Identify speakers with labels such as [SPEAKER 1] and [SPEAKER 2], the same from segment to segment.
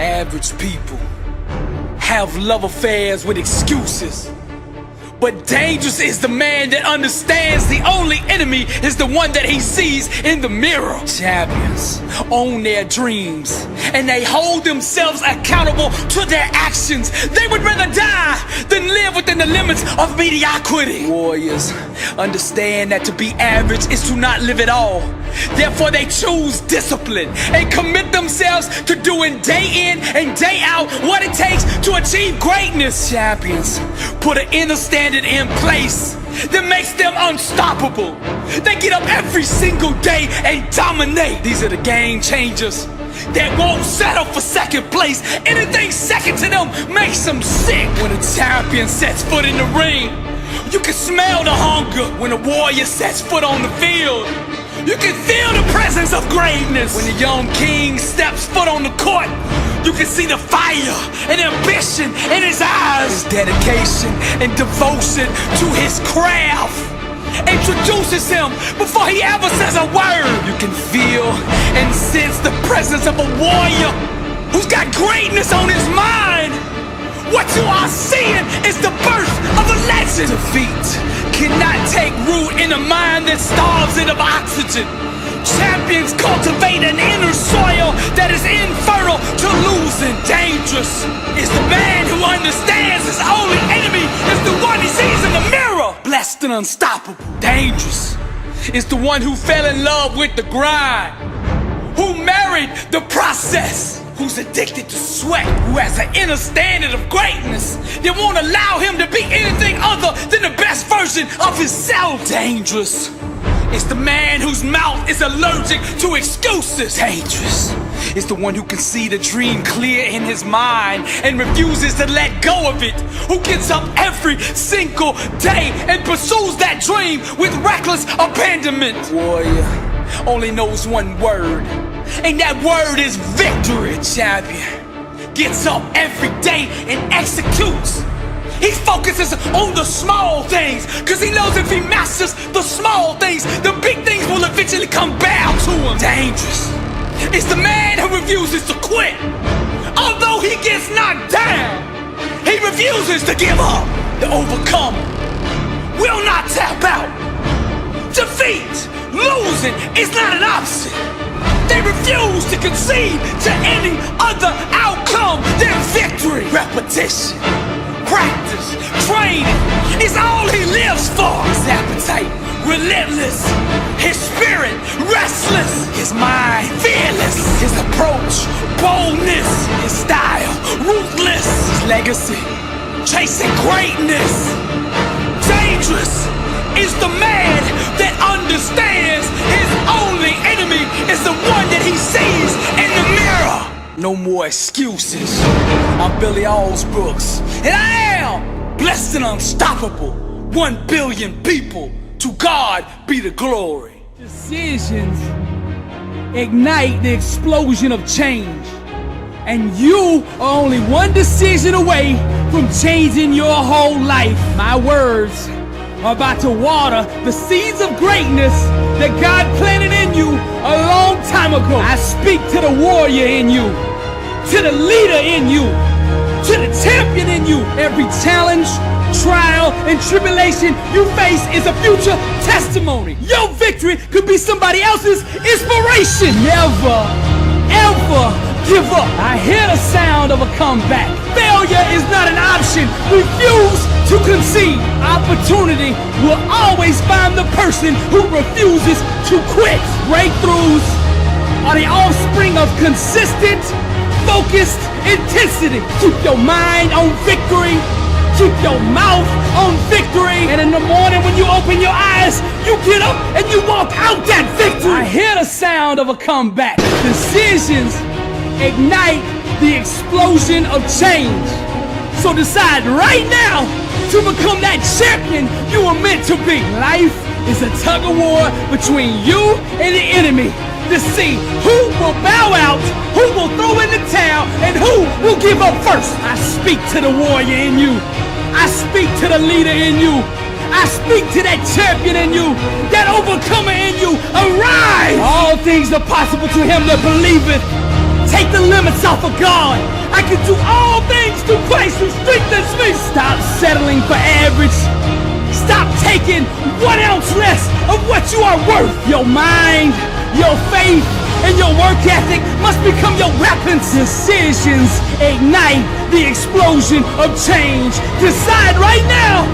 [SPEAKER 1] Average people have love affairs with excuses. But dangerous is the man that understands the only enemy is the one that he sees in the mirror. Champions own their dreams and they hold themselves accountable to their actions. They would rather die than live within the limits of mediocrity. Warriors understand that to be average is to not live at all. Therefore they choose discipline and commit themselves to doing day in and day out what it takes to achieve greatness. Champions put an inner standard in place that makes them unstoppable. They get up every single day and dominate. These are the game changers that won't settle for second place. Anything second to them makes them sick. When a champion sets foot in the ring, you can smell the hunger. When a warrior sets foot on the field, you can feel the presence of greatness. When a young king steps foot on the court, you can see the fire and ambition in his eyes. His dedication and devotion to his craft introduces him before he ever says a word. You can feel and sense the presence of a warrior who's got greatness on his mind. What you are seeing is the birth of a legend. Defeat cannot take root in a mind that starves it of oxygen. Champions cultivate an inner soil that is infertile to losing. Dangerous is the man who understands his only enemy is the one he sees in the mirror. Blessed and unstoppable. Dangerous is the one who fell in love with the grind, who married the process, who's addicted to sweat, who has an inner standard of greatness that won't allow him to be anything other than the best version of himself. Dangerous is the man whose mouth is allergic to excuses. Dangerous is the one who can see the dream clear in his mind and refuses to let go of it, who gets up every single day and pursues that dream with reckless abandonment. Warrior only knows one word, and that word is victory. Champion gets up every day and executes. He focuses on the small things, cause he knows if he masters the small things, the big things will eventually come bow to him. Dangerous is the man who refuses to quit. Although he gets knocked down, he refuses to give up. The overcomer will not tap out. Defeat, losing is not an option. They refuse to concede to any other outcome than victory. Repetition, practice, training is all he lives for. His appetite relentless, his spirit restless, his mind fearless, his approach boldness, his style ruthless, his legacy chasing greatness. Dangerous is the man that understands his only enemy is the one that he sees in the mirror. No more excuses. I'm Billy Alsbrooks, and I am blessed and unstoppable. 1 billion people, to God be the glory. Decisions ignite the explosion of change, and you are only one decision away from changing your whole life. My words are about to water the seeds of greatness that God planted in you a long time ago. I speak to the warrior in you, to the leader in you, to the champion in you. Every challenge, trial, and tribulation you face is a future testimony. Your victory could be somebody else's inspiration. Never, ever give up. I hear the sound of a comeback. Failure is not an option. Refuse to concede. Opportunity will always find the person who refuses to quit. Breakthroughs are the offspring of consistent, focused intensity. Keep your mind on victory. Keep your mouth on victory. And in the morning when you open your eyes, you get up and you walk out that victory. I hear the sound of a comeback. Decisions ignite the explosion of change. So decide right now to become that champion you were meant to be. Life is a tug of war between you and the enemy to see who will bow out, who will throw in the towel, and who will give up first. I speak to the warrior in you. I speak to the leader in you. I speak to that champion in you, that overcomer in you. Arise! All things are possible to him that believeth. Take the limit
[SPEAKER 2] limits off of God. I can do all things through Christ who strengthens me. Stop settling for average. Stop taking 1 ounce less of what you are worth. Your mind, your faith, and your work ethic must become your weapons. Decisions ignite the explosion of change. Decide right now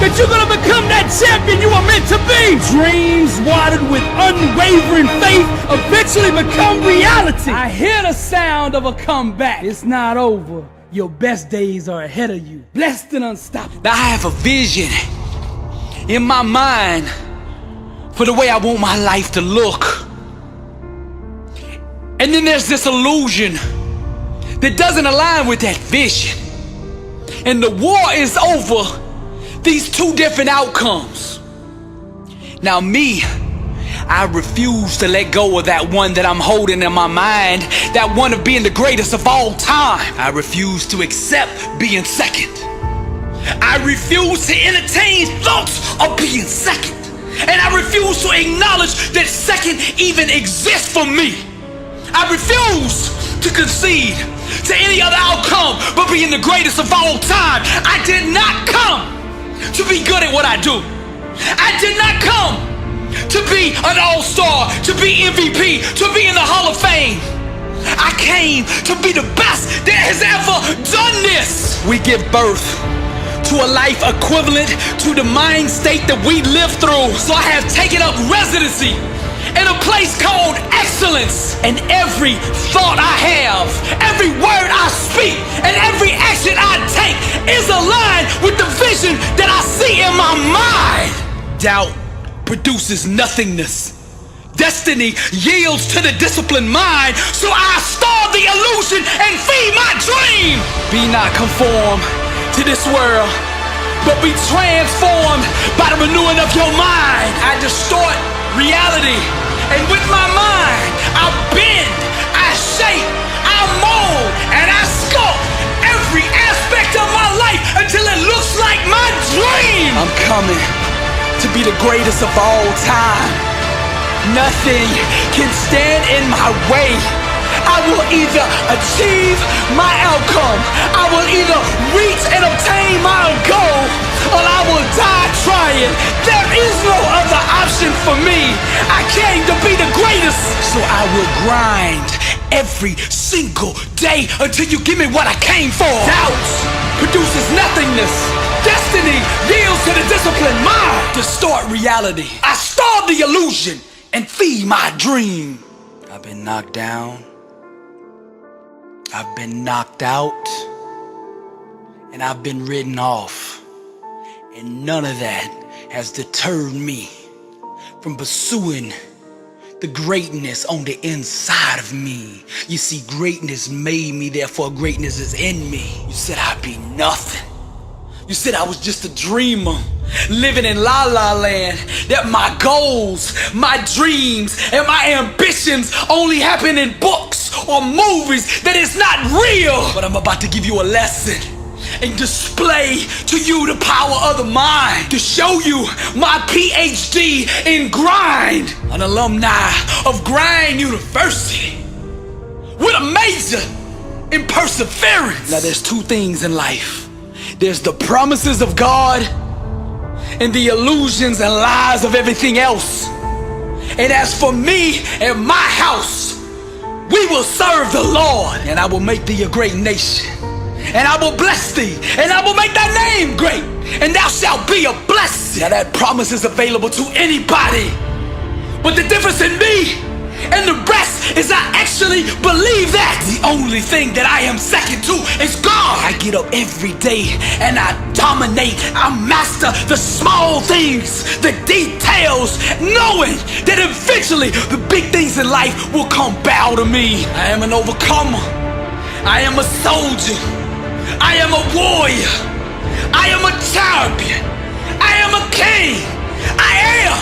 [SPEAKER 2] that you're gonna become that champion you are meant to be. Dreams watered with unwavering faith eventually become reality. I hear the sound of a comeback. It's not over. Your best days are ahead of you. Blessed and unstoppable.
[SPEAKER 1] Now I have a vision in my mind for the way I want my life to look. And then there's this illusion that doesn't align with that vision. And the war is over these two different outcomes. Now me, I refuse to let go of that one that I'm holding in my mind, that one of being the greatest of all time. I refuse to accept being second. I refuse to entertain thoughts of being second. And I refuse to acknowledge that second even exists for me. I refuse to concede to any other outcome but being the greatest of all time. I did not come to be good at what I do. I did not come to be an all-star, to be MVP, to be in the Hall of Fame. I came to be the best that has ever done this. We give birth to a life equivalent to the mind state that we live through. So I have taken up residency in a place called excellence. And every thought I have, every word I speak, and every action I take is aligned with the vision that I see in my mind. Doubt produces nothingness. Destiny yields to the disciplined mind. So I starve the illusion and feed my dream. Be not conformed to this world, but be transformed by the renewing of your mind. I distort reality, and with my mind I bend, I shape, I mold, and I sculpt every aspect of my life until it looks like my dream. I'm coming to be the greatest of all time. Nothing can stand in my way. I will either achieve my outcome, I will either reach and obtain my goal, or I will die trying. There is no other option for me. I came to be the greatest, so I will grind every single day until you give me what I came for. Doubt produces nothingness. Destiny yields to the disciplined mind. Distort reality. I starve the illusion and feed my dream. I've been knocked down, I've been knocked out, and I've been written off. And none of that has deterred me from pursuing the greatness on the inside of me. You see, greatness made me, therefore greatness is in me. You said I'd be nothing. You said I was just a dreamer, living in la la land, that my goals, my dreams, and my ambitions only happen in books or movies, that it's not real. But I'm about to give you a lesson and display to you the power of the mind, to show you my PhD in grind, an alumni of Grind University with a major in perseverance. Now there's two things in life. There's the promises of God and the illusions and lies of everything else. And as for me and my house, we will serve the Lord. And I will make thee a great nation, and I will bless thee, and I will make thy name great, and thou shalt be a blessing. Now that promise is available to anybody, but the difference in me and the rest is I actually believe that. The only thing that I am second to is God. I get up every day and I dominate. I master the small things, the details, knowing that eventually the big things in life will come bow to me. I am an overcomer. I am a soldier. I am a warrior. I am a champion. I am a king. I am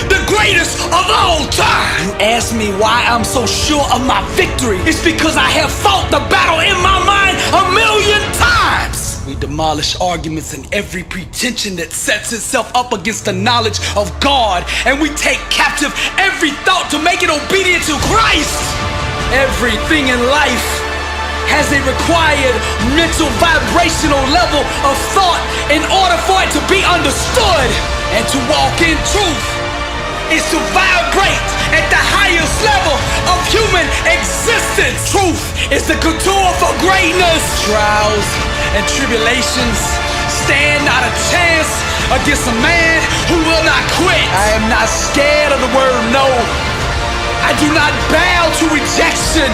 [SPEAKER 1] the greatest of all time. You ask me why I'm so sure of my victory. It's because I have fought the battle in my mind 1,000,000 times. We demolish arguments and every pretension that sets itself up against the knowledge of God, and we take captive every thought to make it obedient to Christ. Everything in life has a required mental vibrational level of thought in order for it to be understood. And to walk in truth is to vibrate at the highest level of human existence. Truth is the couture for greatness. Trials and tribulations stand not a chance against a man who will not quit. I am not scared of the word no. I do not bow to rejection.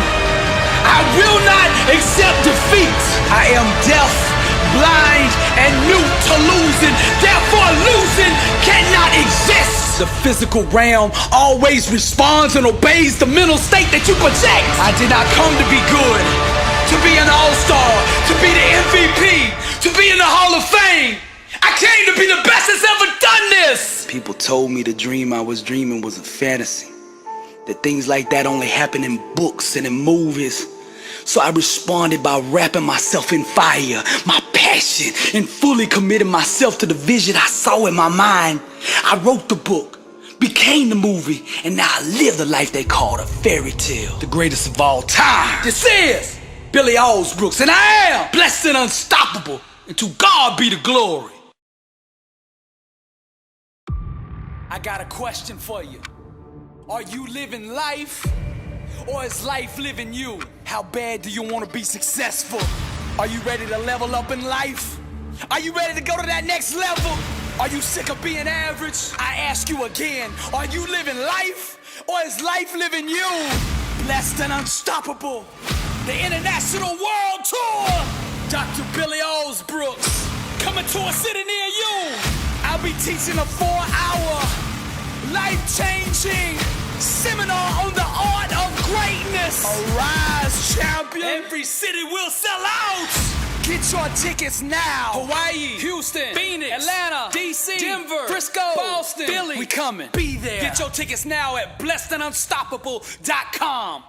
[SPEAKER 1] I will not accept defeat. I am deaf, blind, and mute to losing. Therefore, losing cannot exist. The physical realm always responds and obeys the mental state that you project. I did not come to be good, to be an all-star, to be the MVP, to be in the Hall of Fame. I came to be the best that's ever done this. People told me the dream I was dreaming was a fantasy, that things like that only happen in books and in movies. So I responded by wrapping myself in fire, my passion, and fully committing myself to the vision I saw in my mind. I wrote the book, became the movie, and now I live the life they call a fairy tale, the greatest of all time. This is Billy Alsbrooks, and I am blessed and unstoppable, and to God be the glory. I got a question for you. Are you living life, or is life living you? How bad do you want to be successful? Are you ready to level up in life? Are you ready to go to that next level? Are you sick of being average? I ask you again, are you living life, or is life living you? Blessed and unstoppable, the international world tour. Dr. Billy Alsbrooks, coming to a city near you. I'll be teaching a 4-hour, life-changing seminar on the art of greatness. Arise, champion. Every city will sell out. Get your tickets now. Hawaii, Houston, Phoenix, Atlanta, DC, Denver, Frisco, Boston, Philly. We coming. Be there. Get your tickets now at blessedandunstoppable.com.